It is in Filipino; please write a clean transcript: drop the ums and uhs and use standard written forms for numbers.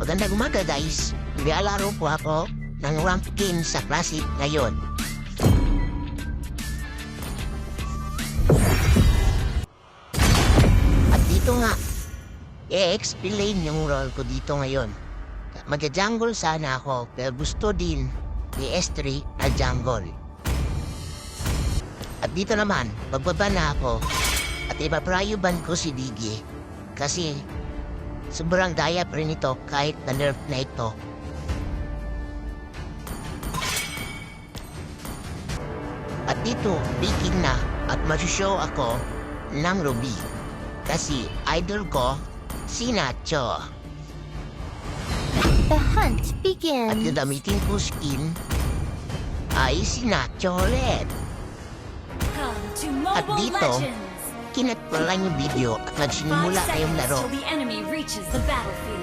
Magandang umaga guys. Nilalaro po ako ng rank game sa Classic ngayon. At dito nga, i-explain yung role ko dito ngayon. Magja-jungle sana ako pero gusto din ni S3 na jungle. At dito naman, magbaba na ako at ipaprayoban ko si Digi kasi sobrang daya pa rin ito kahit na-nerf na ito. At dito, picking na at masushow ako ng Ruby. Kasi idol ko, si Nacho. The hunt At begins. gagamitin ko skin ay si Nacho ulit. Welcome to At Mobile dito, Legends! kinat ko lang yung video at 5 nagsimula na yung seconds laro. till the enemy reaches the battlefield.